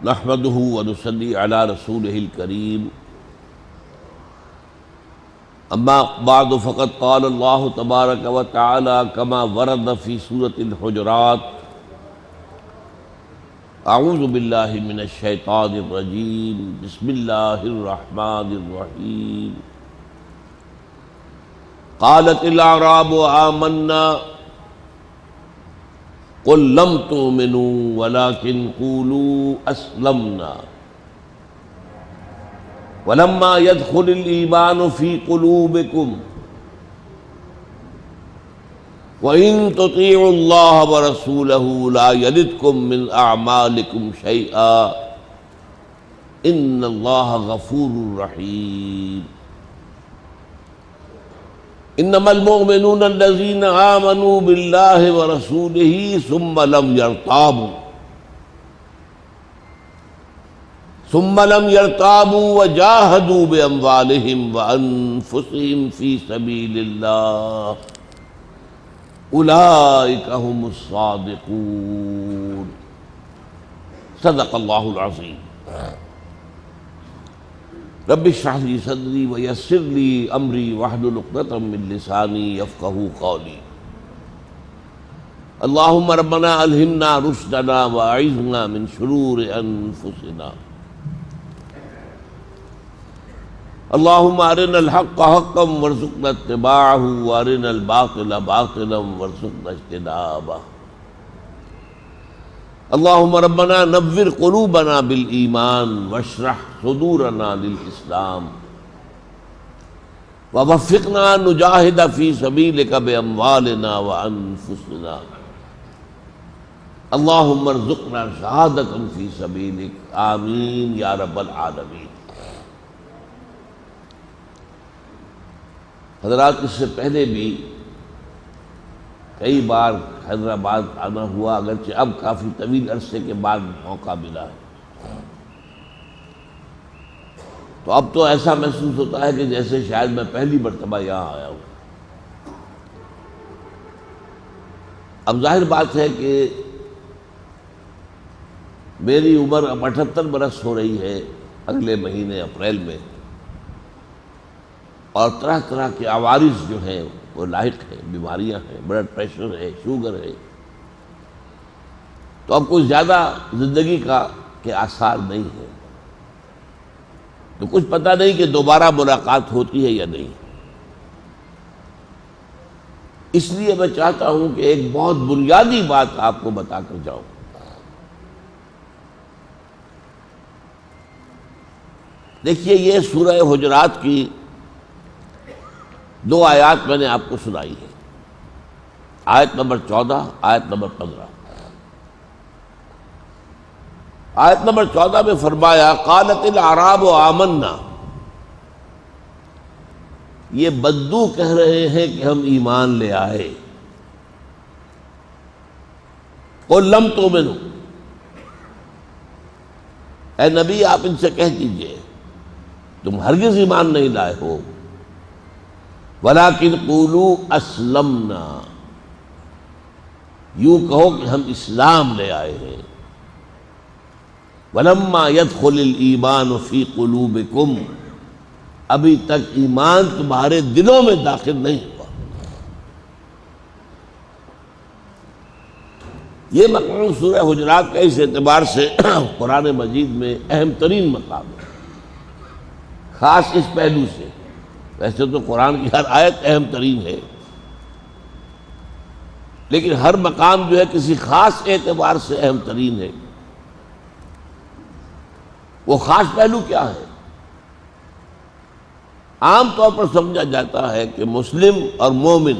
نحمده ونصلي على رسوله الكريم اما بعد فقد قال الله تبارك وتعالى كما ورد في سورة الحجرات اعوذ بالله من الشيطان الرجيم بسم الله الرحمن الرحيم قالت الاعراب آمنا قل لم تؤمنوا ولكن قولوا اسلمنا ولما يدخل الإيمان في قلوبكم وإن تطيعوا الله ورسوله لا يلدكم من أعمالكم شيئا إن الله غفور رحيم انما المؤمنون الذين آمنوا بالله ورسوله ثم لم يرتابوا وجاهدوا بأموالهم وأنفسهم في سبيل الله أولئك هم الصادقون صدق الله العظيم رب اشرح لي صدري ويسر لي امري واحلل عقدة من لساني يفقهوا قولي اللهم ربنا الهمنا رشدنا واعذنا من شرور انفسنا اللهم ارنا الحق حقا وارزقنا اتباعه وارنا الباطل باطلا وارزقنا اجتنابه اللهم ربنا نور قلوبنا بالایمان واشرح صدورنا للاسلام ووفقنا نجاہد فی سبیلک باموالنا وانفسنا اللهم ارزقنا شہادۃ فی سبیلک آمین یا رب العالمین۔ حضرات، اس سے پہلے بھی کئی بار حیدرآباد آنا ہوا، اگرچہ اب کافی طویل عرصے کے بعد موقع ملا ہے، تو اب تو ایسا محسوس ہوتا ہے کہ جیسے شاید میں پہلی مرتبہ یہاں آیا ہوں۔ اب ظاہر بات ہے کہ میری عمر اب 78 برس ہو رہی ہے اگلے مہینے اپریل میں، اور طرح طرح کے عوارض جو ہیں وہ لاحق ہیں، بیماریاں ہیں، بلڈ پریشر ہے، شوگر ہے، تو اب کوئی زیادہ زندگی کے آثار نہیں ہیں، تو کچھ پتہ نہیں کہ دوبارہ ملاقات ہوتی ہے یا نہیں۔ اس لیے میں چاہتا ہوں کہ ایک بہت بنیادی بات آپ کو بتا کر جاؤں۔ دیکھیے، یہ سورہ حجرات کی 2 آیات میں نے آپ کو سنائی ہے، آیت نمبر 14، آیت نمبر 15۔ آیت نمبر 14 میں فرمایا قالت الاعراب آمنا، یہ بدو کہہ رہے ہیں کہ ہم ایمان لے آئے۔ قل لم تؤمنوا، اے نبی آپ ان سے کہہ دیجئے تم ہرگز ایمان نہیں لائے ہو، ولیکن قولوا اسلمنا، یوں کہو کہ ہم اسلام لے آئے ہیں۔ ولما يدخل الایمان فی قلوبکم، ابھی تک ایمان تمہارے دلوں میں داخل نہیں ہوا۔ یہ مقام سورہ حجرات کا اس اعتبار سے قرآن مجید میں اہم ترین مقام ہے، خاص اس پہلو سے۔ ویسے تو قرآن کی ہر آیت اہم ترین ہے، لیکن ہر مقام جو ہے کسی خاص اعتبار سے اہم ترین ہے۔ وہ خاص پہلو کیا ہے؟ عام طور پر سمجھا جاتا ہے کہ مسلم اور مومن،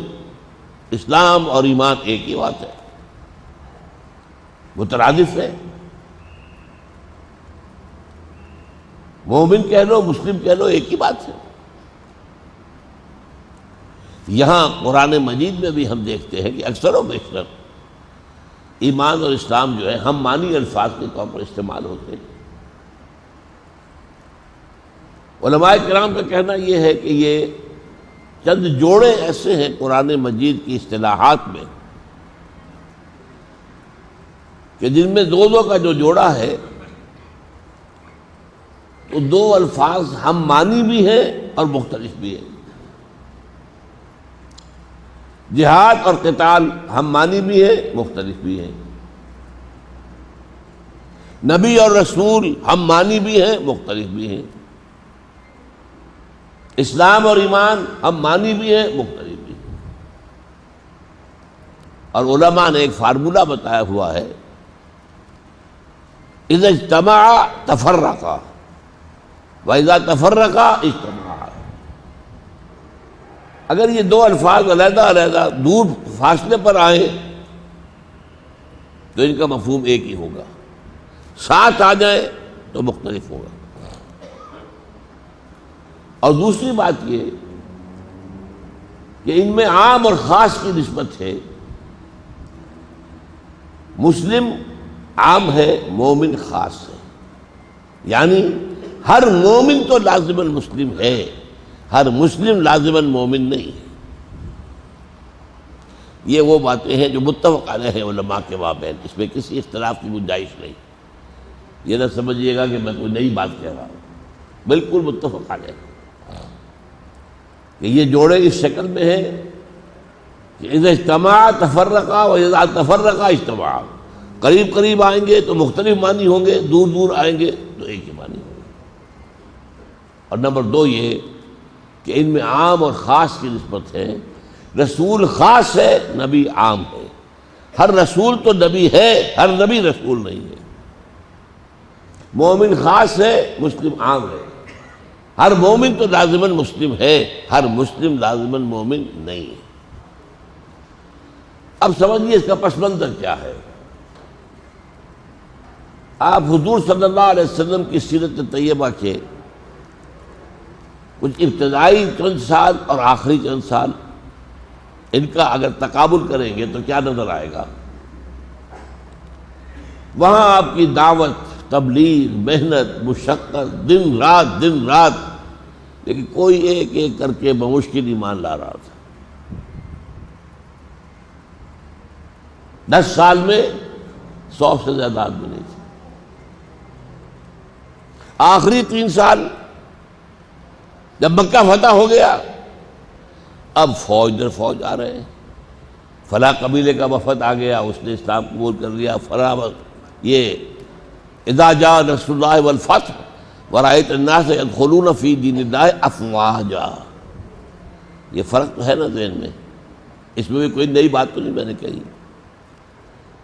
اسلام اور ایمان ایک ہی بات ہے، مترادف ہے۔ مومن کہہ لو، مسلم کہہ لو، ایک ہی بات ہے۔ یہاں قرآن مجید میں بھی ہم دیکھتے ہیں کہ اکثر و بیشتر ایمان اور اسلام جو ہے ہم معنی الفاظ کے طور پر استعمال ہوتے ہیں۔ علماء کرام کا کہنا یہ ہے کہ یہ چند جوڑے ایسے ہیں قرآن مجید کی اصطلاحات میں کہ جن میں دو کا جو جوڑا ہے تو دو الفاظ ہم معنی بھی ہیں اور مختلف بھی ہیں. جہاد اور قتال ہم معنی بھی ہیں مختلف بھی ہیں. نبی اور رسول ہم معنی بھی ہیں مختلف بھی ہیں. اسلام اور ایمان ہم معنی بھی ہیں مختلف بھی ہیں. اور علماء نے ایک فارمولہ بتایا ہوا ہے، اذا اجتمع تفرقا واذا تفرقا اجتمعا. اگر یہ دو الفاظ علیحدہ علیحدہ دور فاصلے پر آئیں تو ان کا مفہوم ایک ہی ہوگا، ساتھ آ جائیں تو مختلف ہوگا. اور دوسری بات یہ کہ ان میں عام اور خاص کی نسبت ہے. مسلم عام ہے، مومن خاص ہے. یعنی ہر مومن تو لازماً مسلم ہے، ہر مسلم لازماً مومن نہیں ہے. یہ وہ باتیں ہیں جو متفق علیہ ہیں علماء کے مابین، اس میں کسی اختلاف کی گنجائش نہیں. یہ نہ سمجھیے گا کہ میں کوئی نئی بات کہہ رہا ہوں، بالکل متفق علیہ کہ یہ جوڑے اس شکل میں ہیں کہ اذا اجتماع تفرقا واذا تفرقا اجتماع. قریب قریب آئیں گے تو مختلف معنی ہوں گے، دور دور آئیں گے تو ایک ہی معنی ہوں گے. اور نمبر دو یہ کہ ان میں عام اور خاص کی نسبت ہے. رسول خاص ہے، نبی عام ہے. ہر رسول تو نبی ہے، ہر نبی رسول نہیں ہے. مومن خاص ہے، مسلم عام ہے. ہر مومن تو لازماً مسلم ہے، ہر مسلم لازماً مومن نہیں ہے. اب سمجھیے اس کا پس منظر کیا ہے. آپ حضور صلی اللہ علیہ وسلم کی سیرت طیبہ کے کچھ ابتدائی چند سال اور آخری چند سال ان کا اگر تقابل کریں گے تو کیا نظر آئے گا. وہاں آپ کی دعوت، تبلیغ، محنت، مشقت، دن رات، لیکن کوئی ایک ایک کر کے بمشکل ایمان لا رہا تھا. 10 سال میں 100 سے زیادہ آدمی نہیں تھے. آخری 3 سال جب مکہ فتح ہو گیا، اب فوج در فوج آ رہے ہیں. فلاں قبیلے کا وفد آ گیا، اس نے اسلام قبول کر لیا. فلاں یہ اذا جاء نصر اللہ والفتح ورأیت الناس يدخلون فی دین اللہ افواجا. یہ فرق تو ہے نا ذہن میں. اس میں بھی کوئی نئی بات تو نہیں میں نے کہی.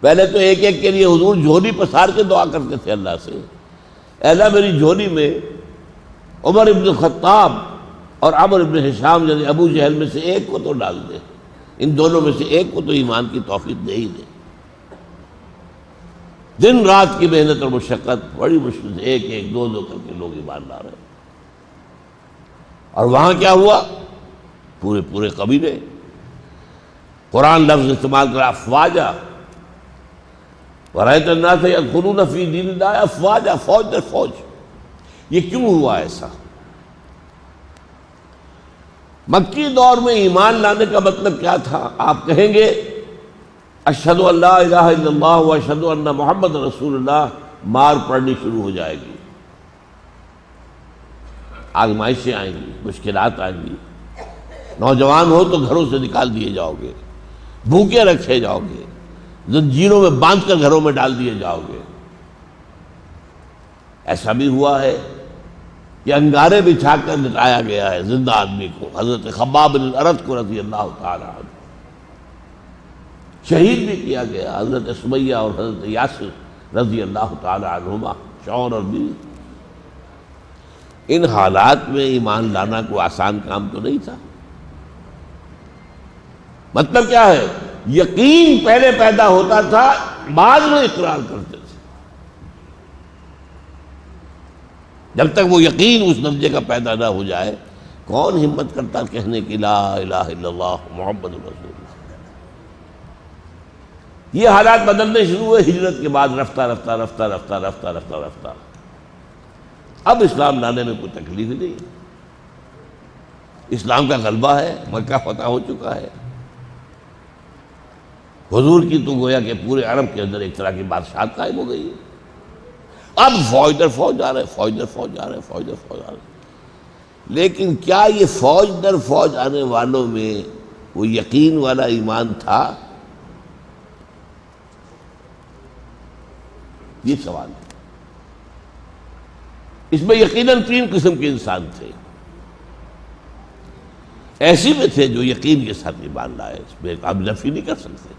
پہلے تو ایک ایک کے لیے حضور جھولی پسار کے دعا کرتے تھے اللہ سے، اے اللہ میری جھولی میں عمر ابن الخطاب اور عمر ابن ہشام یعنی ابو جہل میں سے ایک کو تو ڈال دے، ان دونوں میں سے ایک کو تو ایمان کی توفیق دے ہی دے. دن رات کی محنت اور مشقت، بڑی مشکل سے ایک ایک دو کر کے لوگ ایمان لا رہے ہیں. اور وہاں کیا ہوا؟ پورے قبیلے. قرآن لفظ استعمال کرا افواجا. وَرَأَيْتَ النَّاسَ يَدْخُلُونَ فِي دِينِ اللَّهِ أَفْوَاجًا، فوج در فوج. یہ کیوں ہوا ایسا؟ مکی دور میں ایمان لانے کا مطلب کیا تھا؟ آپ کہیں گے اشہد ان لا الہ الا اللہ واشہد ان محمد رسول اللہ، مار پڑنی شروع ہو جائے گی، آزمائشیں آئیں گی، مشکلات آئیں گی. نوجوان ہو تو گھروں سے نکال دیے جاؤ گے، بھوکے رکھے جاؤ گے، زنجیروں میں باندھ کر گھروں میں ڈال دیے جاؤ گے. ایسا بھی ہوا ہے کہ انگارے بچھا کر لٹایا گیا ہے زندہ آدمی کو. حضرت خباب بن الارت کو رضی اللہ تعالی عنہ شہید بھی کیا گیا. حضرت سمیہ اور حضرت یاسر رضی اللہ تعالی عنہما، شوہر اور بیوی. ان حالات میں ایمان لانا کوئی آسان کام تو نہیں تھا. مطلب کیا ہے؟ یقین پہلے پیدا ہوتا تھا، بعد میں اقرار کرتے تھے. جب تک وہ یقین اس درجے کا پیدا نہ ہو جائے، کون ہمت کرتا کہنے کی لا الہ الا اللہ محمد رسول اللہ. یہ حالات بدلنے شروع ہوئے ہجرت کے بعد، رفتہ رفتہ. اب اسلام لانے میں کوئی تکلیف نہیں. اسلام کا غلبہ ہے، مکہ فتح ہو چکا ہے. حضور کی تو گویا کہ پورے عرب کے اندر ایک طرح کی بادشاہت قائم ہو گئی ہے. اب فوج در فوج آ رہے، فوج در فوج آ رہے، فوج در فوج آ رہے. لیکن کیا یہ فوج در فوج آنے والوں میں وہ یقین والا ایمان تھا؟ یہ سوال ہے. اس میں یقیناً تین قسم کے انسان تھے. ایسے میں تھے جو یقین کے ساتھ ایمان لائے، اس میں آپ نفی نہیں کر سکتے.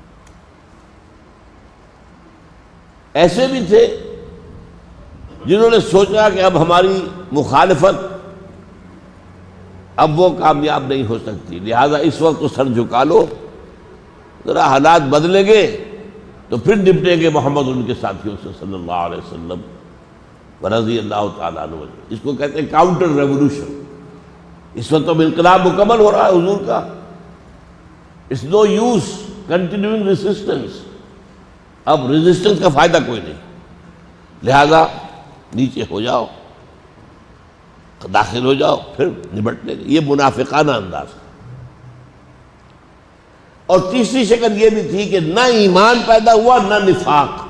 ایسے بھی تھے جنہوں نے سوچا کہ اب ہماری مخالفت اب وہ کامیاب نہیں ہو سکتی، لہذا اس وقت تو سر جھکا لو، ذرا حالات بدلیں گے تو پھر نپٹیں گے محمد ان کے ساتھیوں سے صلی اللہ علیہ وسلم رضی اللہ تعالیٰ عنہ. اس کو کہتے ہیں کاؤنٹر ریولوشن. اس وقت اب انقلاب مکمل ہو رہا ہے حضور کا. It's no use continuing resistance. اب ریزسٹنس کا فائدہ کوئی نہیں، لہذا نیچے ہو جاؤ، داخل ہو جاؤ، پھر نبٹنے. یہ منافقانہ انداز. اور تیسری شکل یہ بھی تھی کہ نہ ایمان پیدا ہوا نہ نفاق،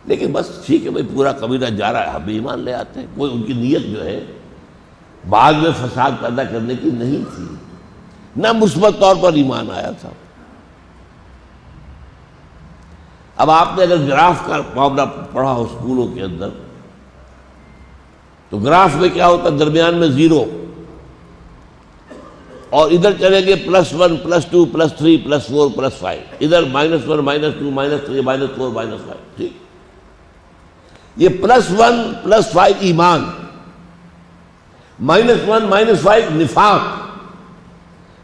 لیکن بس ٹھیک ہے بھائی پورا قبیلہ جا رہا ہے ہم بھی ایمان لے آتے ہیں. کوئی ان کی نیت جو ہے بعد میں فساد پیدا کرنے کی نہیں تھی، نہ مثبت طور پر ایمان آیا تھا. اب آپ نے اگر گراف کا معاملہ پڑھا ہو اسکولوں کے اندر تو گراف میں کیا ہوتا ہے؟ درمیان میں زیرو، اور ادھر چلیں گے +1 +2 +3 +4 +5، ادھر -1 -2 -3 -4 -5. ٹھیک، یہ +1 +5 ایمان، -1 -5 نفاق.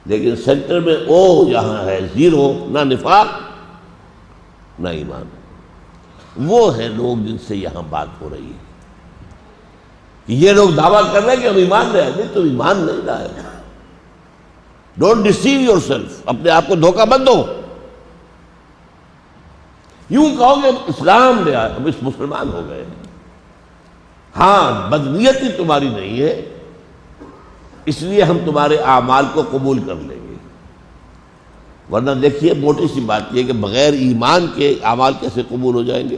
لیکن سینٹر میں او جہاں ہے زیرو، نہ نفاق نہ ایمان. وہ ہیں لوگ جن سے یہاں بات ہو رہی ہے. یہ لوگ دعویٰ کر رہے ہیں کہ ہم ایمان لے آئے. نہیں، تو ایمان نہیں لائے. Don't deceive your self. اپنے آپ کو دھوکہ مت دو. یوں کہو کہ اسلام لے آئے، ہم اس مسلمان ہو گئے. ہاں، بدنیتی تمہاری نہیں ہے، اس لیے ہم تمہارے اعمال کو قبول کر لیں گے. ورنہ دیکھیے موٹی سی بات یہ کہ بغیر ایمان کے اعمال کیسے قبول ہو جائیں گے؟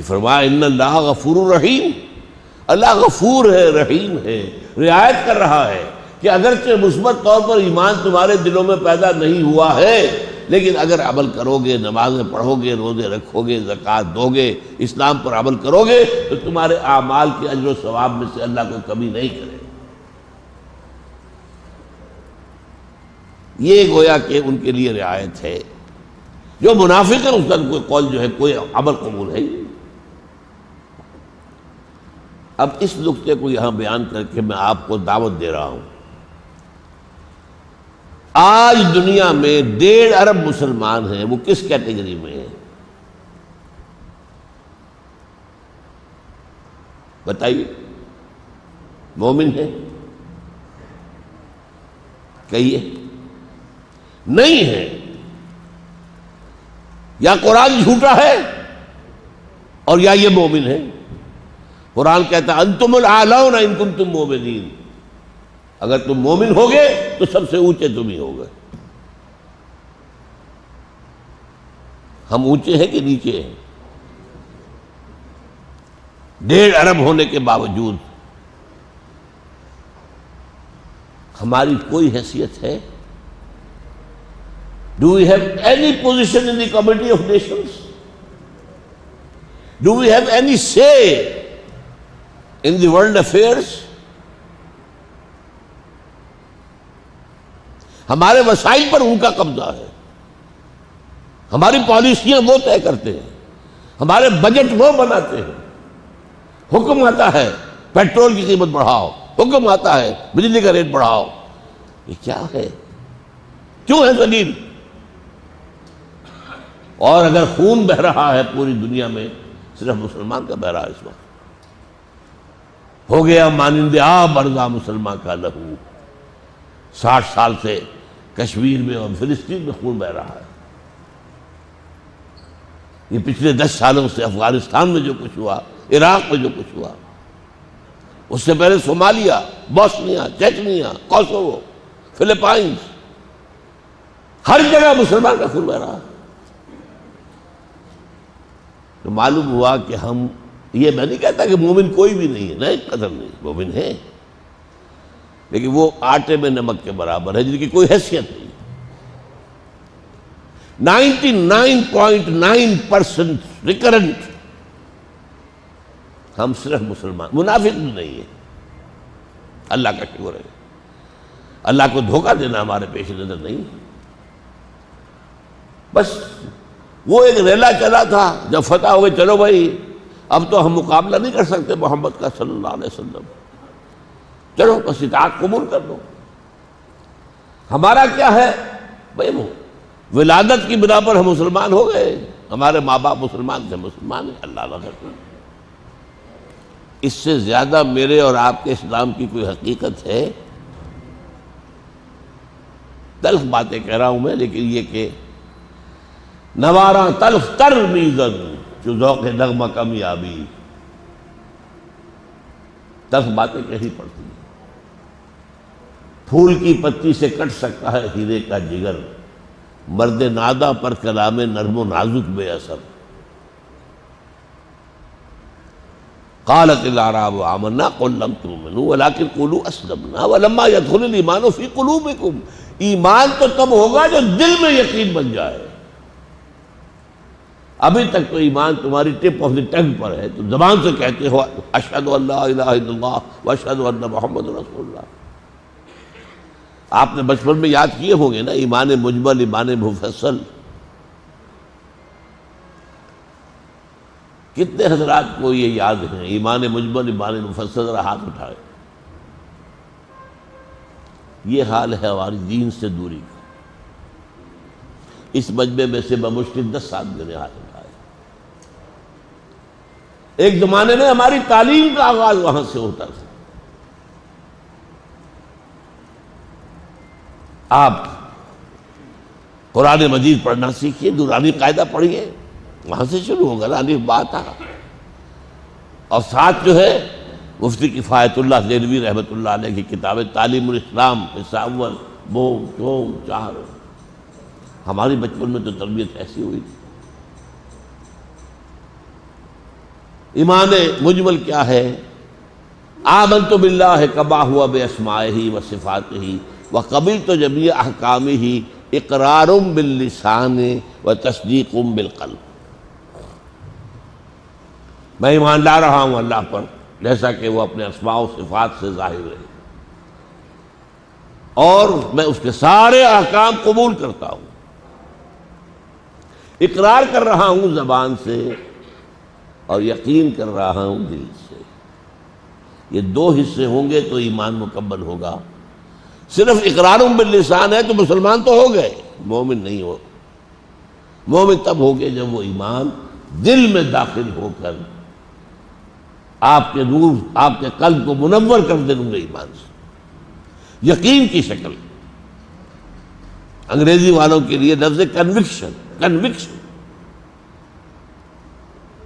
فرمایا ان اللہ غفور رحیم. اللہ غفور ہے، رحیم ہے، رعایت کر رہا ہے کہ اگرچہ مثبت طور پر ایمان تمہارے دلوں میں پیدا نہیں ہوا ہے، لیکن اگر عمل کرو گے، نمازیں پڑھو گے، روزے رکھو گے، زکوٰۃ دو گے، اسلام پر عمل کرو گے تو تمہارے اعمال کے اجر و ثواب میں سے اللہ کوئی کمی نہیں کرے. یہ گویا کہ ان کے لیے رعایت ہے. جو منافق ہے اس کا کوئی قول جو ہے کوئی عمل قبول ہے. اب اس نقطے کو یہاں بیان کر کے میں آپ کو دعوت دے رہا ہوں. آج دنیا میں 1.5 ارب مسلمان ہیں، وہ کس کیٹیگری میں ہیں بتائیے؟ مومن ہے؟ کہیے. نہیں ہے. یا قرآن جھوٹا ہے اور یا یہ مومن ہے. قرآن کہتا ہے انتم الاعلون ان کنتم مومنین. اگر تم مومن ہوگے تو سب سے اونچے تم ہی ہوگے. ہم اونچے ہیں کہ نیچے ہیں؟ 1.5 ارب ہونے کے باوجود ہماری کوئی حیثیت ہے؟ Do we have any position in the community of nations? Do we have any say in the world affairs? ہمارے وسائل پر ان کا قبضہ ہے. ہماری پالیسیاں وہ طے کرتے ہیں، ہمارے بجٹ وہ بناتے ہیں. حکم آتا ہے پیٹرول کی قیمت بڑھاؤ، حکم آتا ہے بجلی کا ریٹ بڑھاؤ. یہ کیا ہے؟ کیوں ہے ذلیل؟ اور اگر خون بہ رہا ہے پوری دنیا میں، صرف مسلمان کا بہ رہا ہے اس وقت. ہو گیا مانند آب ارزاں مسلمان کا لہو. 60 سال سے کشمیر میں اور فلسطین میں خون بہ رہا ہے. یہ پچھلے 10 سالوں سے افغانستان میں جو کچھ ہوا، عراق میں جو کچھ ہوا، اس سے پہلے Somalia, Bosnia, Chechnya, Kosovo, Philippines, ہر جگہ مسلمان کا خون بہ رہا ہے. تو معلوم ہوا کہ ہم، یہ میں نہیں کہتا کہ مومن کوئی بھی نہیں ہے، نہیں، قدر نہیں، مومن ہے، لیکن وہ آٹے میں نمک کے برابر ہے جن کی کوئی حیثیت نہیں۔ 99.9% ریکرنٹ ہم صرف مسلمان، منافق بھی نہیں ہے، اللہ کا شکر ہے۔ اللہ کو دھوکہ دینا ہمارے پیش نظر نہیں ہے۔ بس وہ ایک ریلا چلا تھا، جب فتح ہوئے چلو بھائی اب تو ہم مقابلہ نہیں کر سکتے محمد کا صلی اللہ علیہ وسلم، چلو بس اطاعت قبول کر لو۔ ہمارا کیا ہے بھائی، وہ ولادت کی بنا پر ہم مسلمان ہو گئے، ہمارے ماں باپ مسلمان تھے، مسلمان ہیں، اللہ اللہ کرتے۔ اس سے زیادہ میرے اور آپ کے اسلام کی کوئی حقیقت ہے؟ تلخ باتیں کہہ رہا ہوں میں، لیکن یہ کہ نواراں تلخ تر میزن جو ذوق نغمہ کمیابی، تلخ باتیں کہنی پڑتی ہیں۔ پھول کی پتی سے کٹ سکتا ہے ہیرے کا جگر، مرد نادہ پر کلام نرم و نازک بے اثر۔ قالت الاعراب آمنا قل لم تؤمنوا ولكن قولوا اسلمنا ولما يدخل الايمان في قلوبكم۔ ایمان تو تب ہوگا جو دل میں یقین بن جائے۔ ابھی تک تو ایمان تمہاری ٹپ آف دی ٹنگ پر ہے، تم زبان سے کہتے ہو اشہد ان لا الہ الا اللہ واشہد ان محمد رسول اللہ۔ آپ نے بچپن میں یاد کیے ہوں گے نا، ایمان مجمل، ایمان مفصل۔ کتنے حضرات کو یہ یاد ہیں ایمان مجمل، ایمان مفصل؟ ذرا ہاتھ اٹھائے۔ یہ حال ہے ہماری دین سے دوری کا۔ اس مجمع میں سے بمشکل 10 آدمی نے ہاتھ اٹھائے۔ ایک زمانے میں ہماری تعلیم کا آغاز وہاں سے ہوتا تھا۔ آپ قرآن مجید پڑھنا سیکھیے، دورانی قاعدہ پڑھیے، وہاں سے شروع ہوگا نا الف با تا۔ اور ساتھ جو ہے مفتی کفایت اللہ دہلوی رحمۃ اللہ علیہ کی کتاب تعلیم الاسلام حصہ اول، بوم چوم چار۔ ہماری بچپن میں تو تربیت ایسی ہوئی تھی۔ ایمان مجمل کیا ہے؟ آمنت باللہ کما ہوا باسمائہ و صفاتہ وقبلت جمیع احکامہ اقرار باللسان و تصدیق بالقلب۔ میں ایمان لا رہا ہوں اللہ پر جیسا کہ وہ اپنے اسماء و صفات سے ظاہر ہے، اور میں اس کے سارے احکام قبول کرتا ہوں، اقرار کر رہا ہوں زبان سے اور یقین کر رہا ہوں دل سے۔ یہ 2 حصے ہوں گے تو ایمان مکمل ہوگا۔ صرف اقرار باللسان ہے تو مسلمان تو ہو گئے، مومن نہیں ہو۔ مومن تب ہو گئے جب وہ ایمان دل میں داخل ہو کر آپ کے نور، آپ کے قلب کو منور کر دے نور ایمان سے، یقین کی شکل۔ انگریزی والوں کے لیے لفظ کنوکشن۔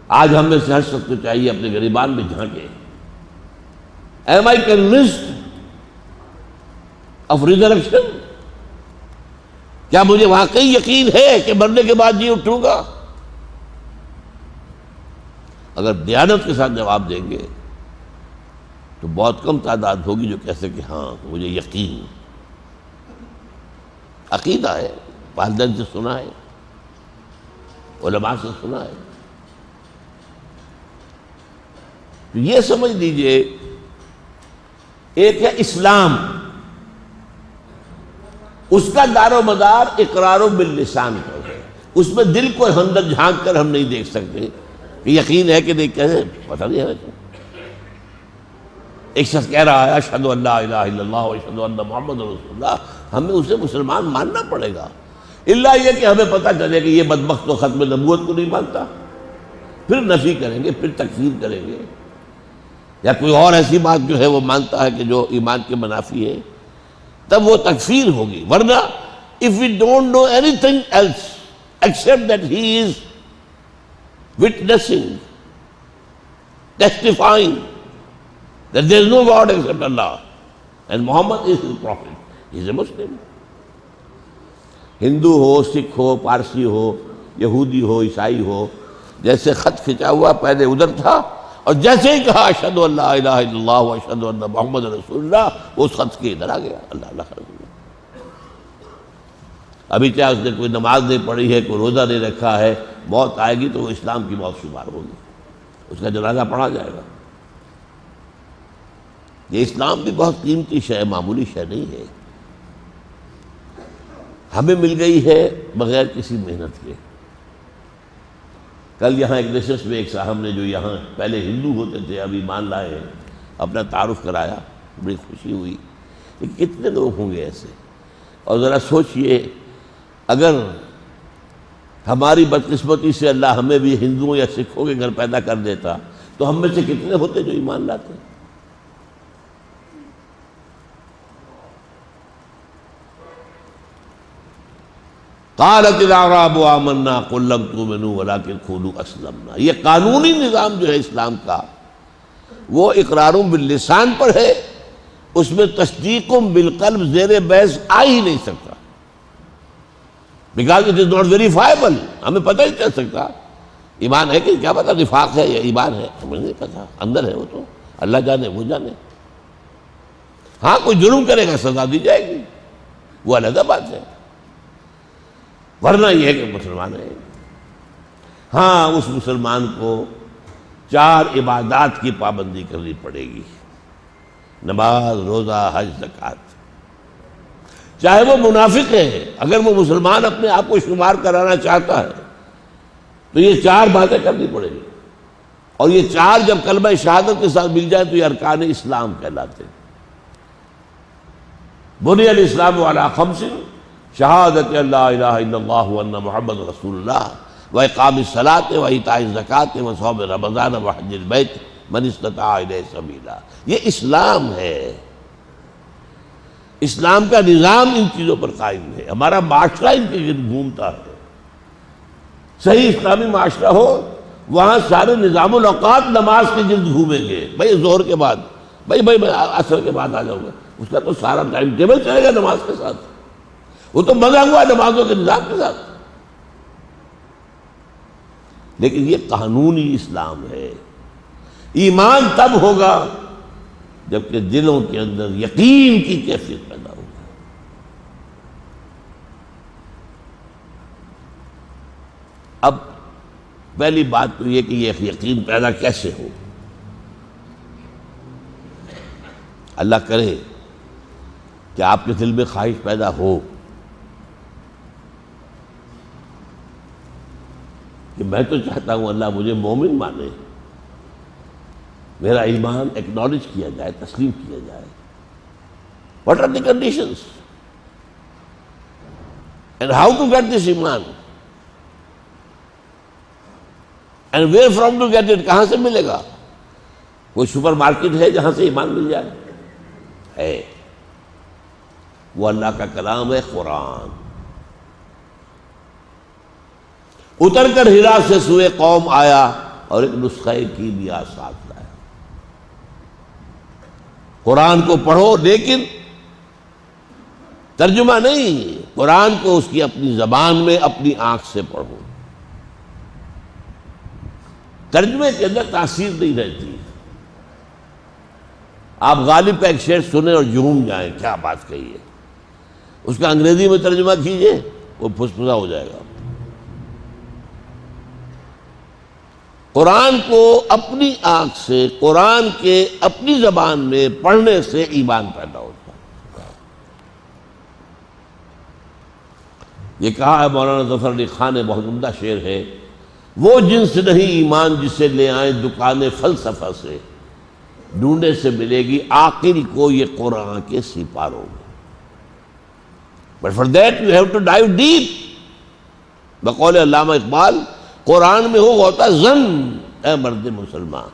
آج ہم میں سے ہر شخص کو چاہیے اپنے گریبان میں جھانکے، Am I convinced of resurrection؟ کیا مجھے واقعی یقین ہے کہ مرنے کے بعد جی اٹھوں گا؟ اگر دیانت کے ساتھ جواب دیں گے تو بہت کم تعداد ہوگی جو کہہ سکے ہاں مجھے یقین۔ عقیدہ ہے، والدین سے سنا ہے، علماء سے سنا ہے۔ تو یہ سمجھ لیجئے، ایک ہے اسلام، اس کا دار و مدار اقرار باللسان پر ہے، اس میں دل کو اندر جھانک کر ہم نہیں دیکھ سکتے کہ یقین ہے کہ نہیں، کہتے پتہ نہیں ہے۔ ایک شخص کہہ رہا ہے اشہد ان لا الہ الا اللہ واشہد ان محمد رسول اللہ، ہمیں اسے مسلمان ماننا پڑے گا، الا یہ کہ ہمیں پتہ چلے کہ یہ بدبخت تو ختم نبوت کو نہیں مانتا، پھر نفی کریں گے، پھر تکفیر کریں گے، یا کوئی اور ایسی بات جو ہے وہ مانتا ہے کہ جو ایمان کے منافی ہے، تب وہ تکفیر ہوگی۔ ورنہ if we don't know anything else except that he is witnessing, testifying that there is no God except Allah and Muhammad is his prophet, he is a Muslim۔ ہندو ہو، سکھ ہو، پارسی ہو، یہودی ہو، عیسائی ہو، جیسے خط کھنچا ہوا پہلے ادھر تھا، اور جیسے ہی کہا اشہد ان لا الہ الا اللہ و اشہد ان محمد رسول اللہ، اس خط کے ادھر آ گیا اللہ اللہ اللہ۔ ابھی چاہے اس نے کوئی نماز نہیں پڑھی ہے، کوئی روزہ نہیں رکھا ہے، موت آئے گی تو وہ اسلام کی موت شمار ہوگی، اس کا جنازہ پڑھا جائے گا۔ یہ اسلام بھی بہت قیمتی شے ہے، معمولی شے نہیں ہے، ہمیں مل گئی ہے بغیر کسی محنت کے۔ کل یہاں ایک نشست میں ایک صاحب نے جو یہاں پہلے ہندو ہوتے تھے اب ایمان لائے ہیں، اپنا تعارف کرایا، بڑی خوشی ہوئی کہ کتنے لوگ ہوں گے ایسے۔ اور ذرا سوچئے اگر ہماری بدقسمتی سے اللہ ہمیں بھی ہندوؤں یا سکھوں کے گھر پیدا کر دیتا تو ہم میں سے کتنے ہوتے جو ایمان لاتے۔ قالت الاعراب آمنا قل لم تؤمنوا ولكن قولوا اسلمنا۔ یہ قانونی نظام جو ہے اسلام کا، وہ اقرار باللسان پر ہے، اس میں تصدیق بالقلب زیر بحث آ ہی نہیں سکتا، because it is not verifiable. ہمیں پتہ ہی چل سکتا ایمان ہے کہ کیا پتہ نفاق ہے یا ایمان ہے، ہمیں نہیں پتہ، اندر ہے وہ تو اللہ جانے وہ جانے۔ ہاں کوئی جرم کرے گا سزا دی جائے گی، وہ علیحدہ بات ہے، ورنہ یہ ہے کہ مسلمان ہے۔ ہاں اس مسلمان کو 4 عبادات کی پابندی کرنی پڑے گی، نماز، روزہ، حج، زکوٰۃ، چاہے وہ منافق ہے۔ اگر وہ مسلمان اپنے آپ کو شمار کرانا چاہتا ہے تو یہ 4 باتیں کرنی پڑے گی، اور یہ 4 جب کلمہ شہادت کے ساتھ مل جائے تو یہ ارکان اسلام کہلاتے ہیں۔ بنی الاسلام علی 5، شہادت اللہ الہ الا اللہ وان محمد رسول اللہ واقام الصلاۃ وایتاء الزکوٰۃ وصوم رمضان وحج البیت من استطاع الیہ سبیلا۔ یہ اسلام ہے، اسلام کا نظام ان چیزوں پر قائم ہے، ہمارا معاشرہ ان کے گرد گھومتا ہے۔ صحیح اسلامی معاشرہ ہو وہاں سارے نظام الاوقات نماز کے گرد گھومیں گے، بھائی زہر کے بعد، بھائی میں عصر کے بعد آ جاؤں گا، اس کا تو سارا ٹائم ٹیبل چلے گا نماز کے ساتھ، وہ تو مزہ ہوا نمازوں کے نظام کے ساتھ۔ لیکن یہ قانونی اسلام ہے۔ ایمان تب ہوگا جبکہ دلوں کے اندر یقین کی کیفیت پیدا ہوگی۔ اب پہلی بات تو یہ کہ یہ یقین پیدا کیسے ہو؟ اللہ کرے کہ آپ کے دل میں خواہش پیدا ہو کہ میں تو چاہتا ہوں اللہ مجھے مومن مانے، میرا ایمان ایکنالج کیا جائے، تسلیم کیا جائے۔ What are the conditions? And how to get this ایمان؟ And where from to get it؟ کہاں سے ملے گا؟ کوئی سپر مارکیٹ ہے جہاں سے ایمان مل جائے؟ ہے، وہ اللہ کا کلام ہے، قرآن۔ اتر کر ہرا سے سوئے قوم آیا اور ایک نسخہ کیمیا ساتھ لایا۔ قرآن کو پڑھو لیکن ترجمہ نہیں، قرآن کو اس کی اپنی زبان میں اپنی آنکھ سے پڑھو۔ ترجمے کے اندر تاثیر نہیں رہتی۔ آپ غالب کا ایک شعر سنیں اور جھوم جائیں، کیا بات کہی ہے، اس کا انگریزی میں ترجمہ کیجئے وہ پھسپھسا ہو جائے گا۔ قرآن کو اپنی آنکھ سے، قرآن کے اپنی زبان میں پڑھنے سے ایمان پیدا ہوتا ہے۔ یہ کہا ہے مولانا ظفر علی خان نے، بہت عمدہ شعر ہے، وہ جنس نہیں ایمان جسے لے آئیں دکان فلسفہ سے، ڈھونڈے سے ملے گی عاقل کو یہ قرآن کے سپاروں میں۔ But for that you have to dive deep۔ بقول علامہ اقبال، قرآن میں ہو ہوتا زن اے مرد مسلمان،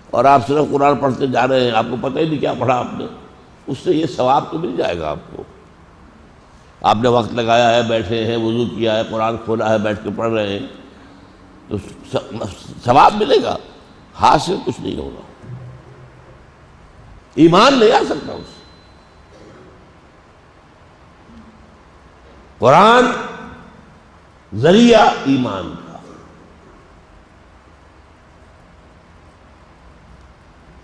اور آپ صرف قرآن پڑھتے جا رہے ہیں، آپ کو پتہ ہی نہیں کیا پڑھا آپ نے، اس سے یہ ثواب تو مل جائے گا آپ کو۔ آپ نے وقت لگایا ہے، بیٹھے ہیں، وضو کیا ہے، قرآن کھولا ہے، بیٹھ کے پڑھ رہے ہیں، تو ثواب ملے گا، حاصل کچھ نہیں ہوگا، ایمان نہیں آ سکتا اس سے۔ قرآن ذریعہ ایمان کا،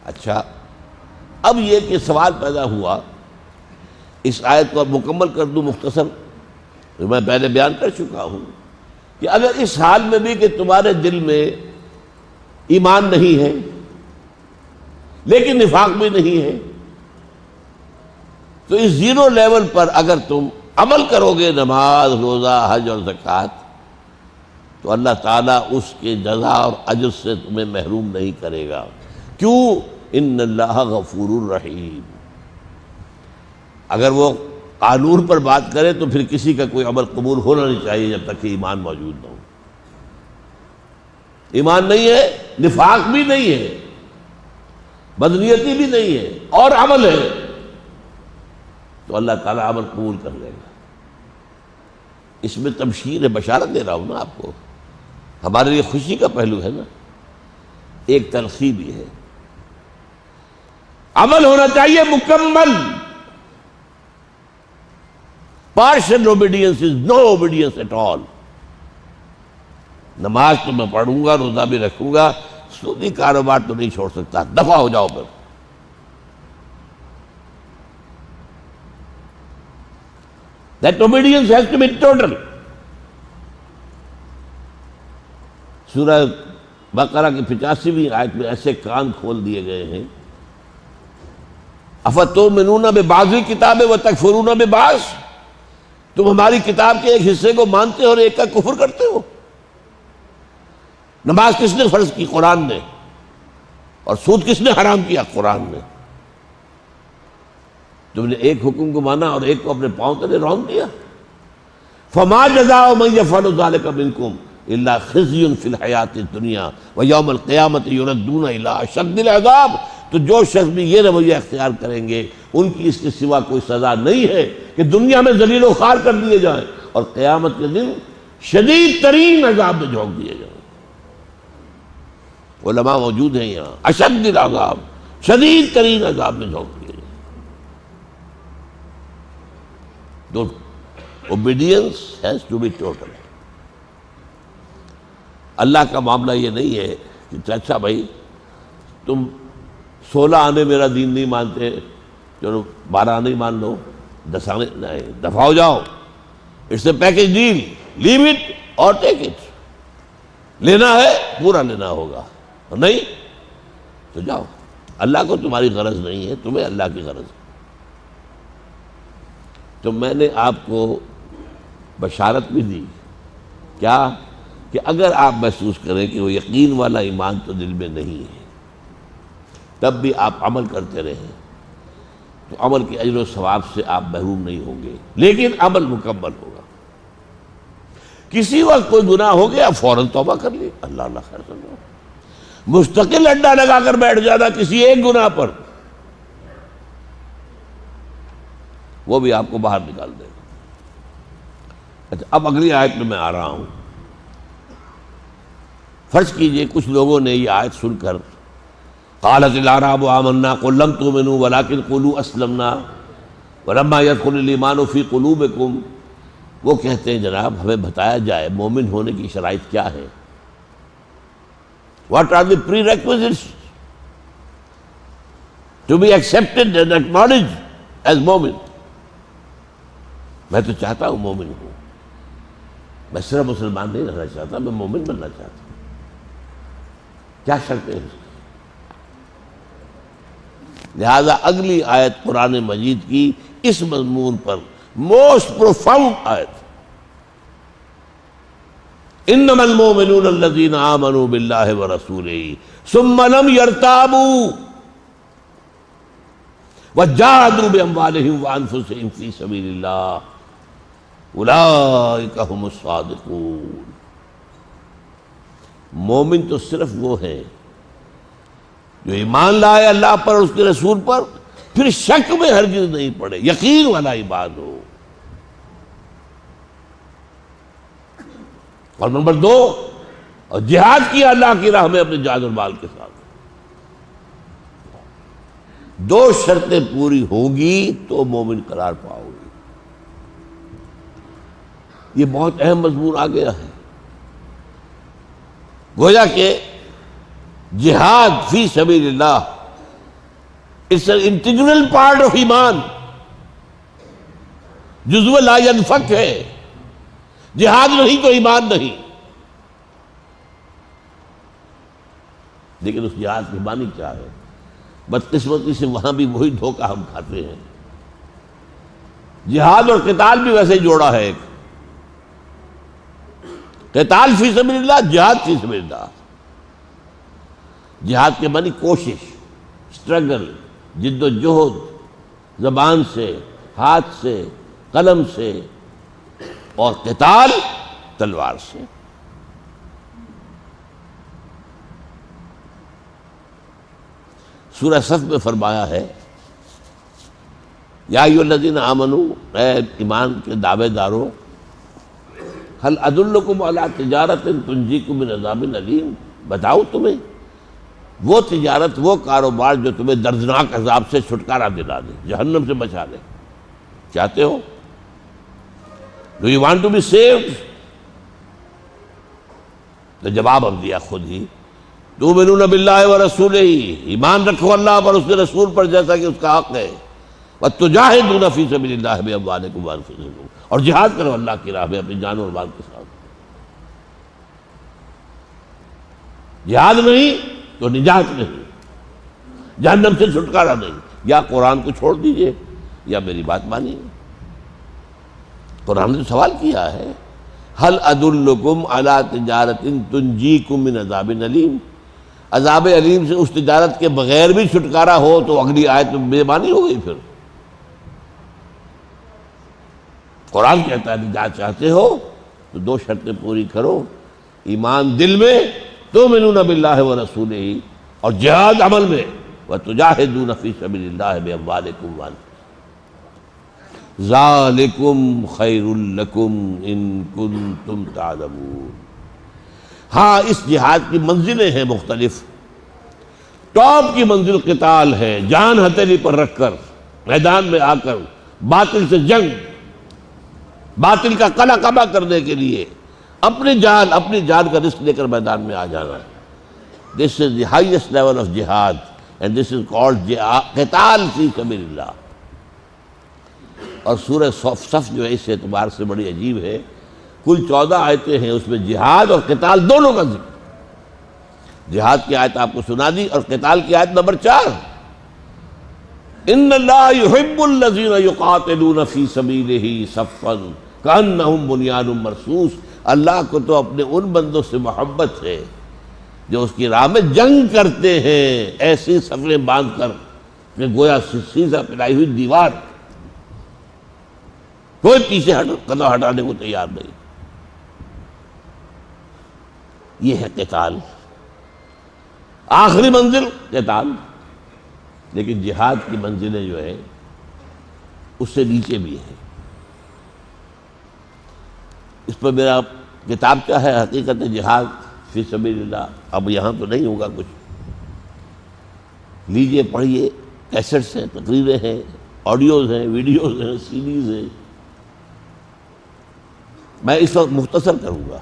اچھا، اب یہ کہ سوال پیدا ہوا، اس آیت کو اب مکمل کر دوں مختصر، جو میں پہلے بیان کر چکا ہوں کہ اگر اس حال میں بھی کہ تمہارے دل میں ایمان نہیں ہے لیکن نفاق بھی نہیں ہے، تو اس زیرو لیول پر اگر تم عمل کرو گے، نماز، روزہ، حج اور زکوٰۃ، تو اللہ تعالیٰ اس کے جزا اور اجر سے تمہیں محروم نہیں کرے گا۔ کیوں؟ ان اللہ غفور الرحیم۔ اگر وہ قانون پر بات کرے تو پھر کسی کا کوئی عمل قبول ہونا نہیں چاہیے جب تک کہ ایمان موجود نہ ہو۔ ایمان نہیں ہے، نفاق بھی نہیں ہے، بدنیتی بھی نہیں ہے، اور عمل ہے، تو اللہ تعالیٰ عمل قبول کر لے گا۔ اس میں تبشیر بشارت دے رہا ہوں نا آپ کو، ہمارے لیے خوشی کا پہلو ہے نا، ایک تلخی بھی ہے۔ عمل ہونا چاہیے مکمل۔ partial obedience is no obedience at all۔ نماز تو میں پڑھوں گا، روزہ بھی رکھوں گا، سودی کاروبار تو نہیں چھوڑ سکتا، دفع ہو جاؤ پھر۔ That obedience has to be total۔ سورہ بقرہ کی 85ویں آیت میں ایسے کان کھول دیے گئے ہیں، افتؤمنون ببعض الکتاب وتکفرون ببعض، تم ہماری کتاب کے ایک حصے کو مانتے ہو اور ایک کا کفر کرتے ہو۔ نماز کس نے فرض کی؟ قرآن نے۔ اور سود کس نے حرام کیا؟ قرآن نے۔ تم نے ایک حکم کو مانا اور ایک کو اپنے پاؤں تلے رون دیا۔ فما جزاء من یفعل ذلک منکم الا خزی فی الحیاۃ الدنیا ویوم القیامۃ یردون الی اشد العذاب۔ تو جو شخص بھی یہ رویہ اختیار کریں گے ان کی اس کے سوا کوئی سزا نہیں ہے کہ دنیا میں ذلیل و خوار کر دیے جائیں اور قیامت کے دن شدید ترین عذاب میں جھونک دیے جائیں۔ علماء موجود ہیں یہاں، اشد العذاب، شدید ترین عذاب میں جھونک دیے جائیں۔ تو obedience has to be total۔ اللہ کا معاملہ یہ نہیں ہے کہ اچھا بھائی تم 16 آنے میرا دین نہیں مانتے، چلو 12 آنے ہی مان لو، 10 آنے نہیں، دفع ہو جاؤ۔ It's a package deal, leave it اور ٹیک اٹ۔ لینا ہے پورا لینا ہوگا، اور نہیں تو جاؤ۔ اللہ کو تمہاری غرض نہیں ہے، تمہیں اللہ کی غرض ہے۔ تو میں نے آپ کو بشارت بھی دی، کیا کہ اگر آپ محسوس کریں کہ وہ یقین والا ایمان تو دل میں نہیں ہے، تب بھی آپ عمل کرتے رہیں تو عمل کے اجر و ثواب سے آپ محروم نہیں ہوں گے، لیکن عمل مکمل ہوگا۔ کسی وقت کوئی گناہ ہو گیا فوراً توبہ کر لی، اللہ اللہ خیر سمجھو۔ مستقل اڈا لگا کر بیٹھ جانا کسی ایک گناہ پر، وہ بھی آپ کو باہر نکال دے گا۔ اچھا، اب اگلی آیت میں آ رہا ہوں۔ فرض کیجئے کچھ لوگوں نے یہ آیت سن کر قالت الاعراب آمنا قل لم تؤمنوا ولكن قولوا اسلمنا ولما يدخل الايمان في قلوبكم، وہ کہتے ہیں جناب ہمیں بتایا جائے مومن ہونے کی شرائط کیا ہے، what are the prerequisites to be accepted and acknowledged as مومن۔ میں تو چاہتا ہوں مومن ہوں، میں صرف مسلمان نہیں رہنا چاہتا، میں مومن بننا چاہتا ہوں۔ کیا شرطیں ہیں؟ لہذا اگلی آیت قرآن مجید کی اس مضمون پر موسٹ پروفاؤنڈ آیت، انما المؤمنون الذین آمنوا باللہ ورسولہ ثم لم یرتابوا وجاہدوا باموالہم وانفسہم فی سبیل اللہ اولئک ھم الصادقون۔ مومن تو صرف وہ ہیں جو ایمان لائے اللہ پر اور اس کے رسول پر، پھر شک میں ہرگز نہیں پڑے، یقین والا ایمان ہو۔ اور نمبر 2، اور جہاد کیا اللہ کی راہ میں اپنے جان اور مال کے ساتھ۔ 2 شرطیں پوری ہوں گی تو مومن قرار پاؤ گے۔ یہ بہت اہم مضمون آ گیا ہے، گویا کہ جہاد فی سبیل اللہ it's an integral part of ایمان، جزو لا ینفک ہے. جہاد نہیں تو ایمان نہیں. لیکن اس جہاد کی معنی کیا ہے؟ بدقسمتی سے وہاں بھی وہی دھوکہ ہم کھاتے ہیں. جہاد اور قتال بھی ویسے جوڑا ہے ایک. قتال فی سبیل اللہ، جہاد فی سبیل اللہ. جہاد کے معنی کوشش، اسٹرگل، جد و جہد، زبان سے، ہاتھ سے، قلم سے، اور قتال تلوار سے. سورہ صف میں فرمایا ہے یا ایھا الذین آمنوا، اے ایمان کے دعوے داروں، هل ادلکم علی تجارۃ تنجیکم من عذاب الیم، بتاؤ تمہیں وہ تجارت، وہ کاروبار جو تمہیں دردناک عذاب سے چھٹکارا دلا دے، جہنم سے بچا دے. چاہتے ہو؟ Do you want to be saved؟ تو جواب اب دیا خود ہی، تؤمنون باللہ ورسولہ، ایمان رکھو اللہ پر، اس کے رسول پر جیسا کہ اس کا حق ہے. وتجاہدون فی سبیل اللہ باموالکم وانفسکم، اور جہاد کرو اللہ کی راہ میں اپنی جان اور مال کے ساتھ. جہاد نہیں تو نجات نہیں، جہنم سے چھٹکارا نہیں. یا قرآن کو چھوڑ دیجئے یا میری بات مانیے. قرآن نے سوال کیا ہے، هل ادلکم علی تجارۃ تنجیکم من عذاب علیم، عذاب علیم سے اس تجارت کے بغیر بھی چھٹکارا ہو تو اگلی آیت میں بے معنی ہو گئی. پھر قرآن کہتا ہے نجات چاہتے ہو تو دو شرطیں پوری کرو، ایمان دل میں، تؤمنون باللہ ورسولہ، اور جہاد عمل میں، وتجاہدون فی سبیل اللہ باموالکم وانفسکم، ذالکم خیر لکم ان کنتم تعلمون. ہاں اس جہاد کی منزلیں ہیں مختلف. ٹاپ کی منزل قتال ہے، جان ہتھیلی پر رکھ کر میدان میں آ کر باطل سے جنگ، باطل کا قلع قمع کرنے کے لیے اپنی جان کا رسک لے کر میدان میں آ جانا. دس از دی ہائیسٹ لیول آف جہاد اینڈ دس از کالڈ قتال فی سبیل اللہ. اور سورہ صف جو ہے اس اعتبار سے بڑی عجیب ہے، کل 14 آیتیں ہیں، اس میں جہاد اور قتال دونوں کا ذکر. جہاد کی آیت آپ کو سنا دی، اور قتال کی آیت نمبر 4، ان اللہ یحب الذین یقاتلون فی سبیلہ صفا کانہم بنیان مرصوص. اللہ کو تو اپنے ان بندوں سے محبت ہے جو اس کی راہ میں جنگ کرتے ہیں ایسی صفیں باندھ کر کہ گویا سیسا پلائی ہوئی دیوار، کوئی پیچھے قدم ہٹانے کو تیار نہیں. یہ ہے قتال، آخری منزل قتال. لیکن جہاد کی منزلیں جو ہے اس سے نیچے بھی ہے. اس پر میرا کتاب کیا ہے، حقیقت جہاد فی سبیل اللہ. اب یہاں تو نہیں ہوگا کچھ، لیجئے پڑھیے، کیسٹس ہیں، تقریریں ہیں، آڈیوز ہیں، ویڈیوز ہیں، سیڈیز ہیں. میں اس وقت مختصر کروں گا.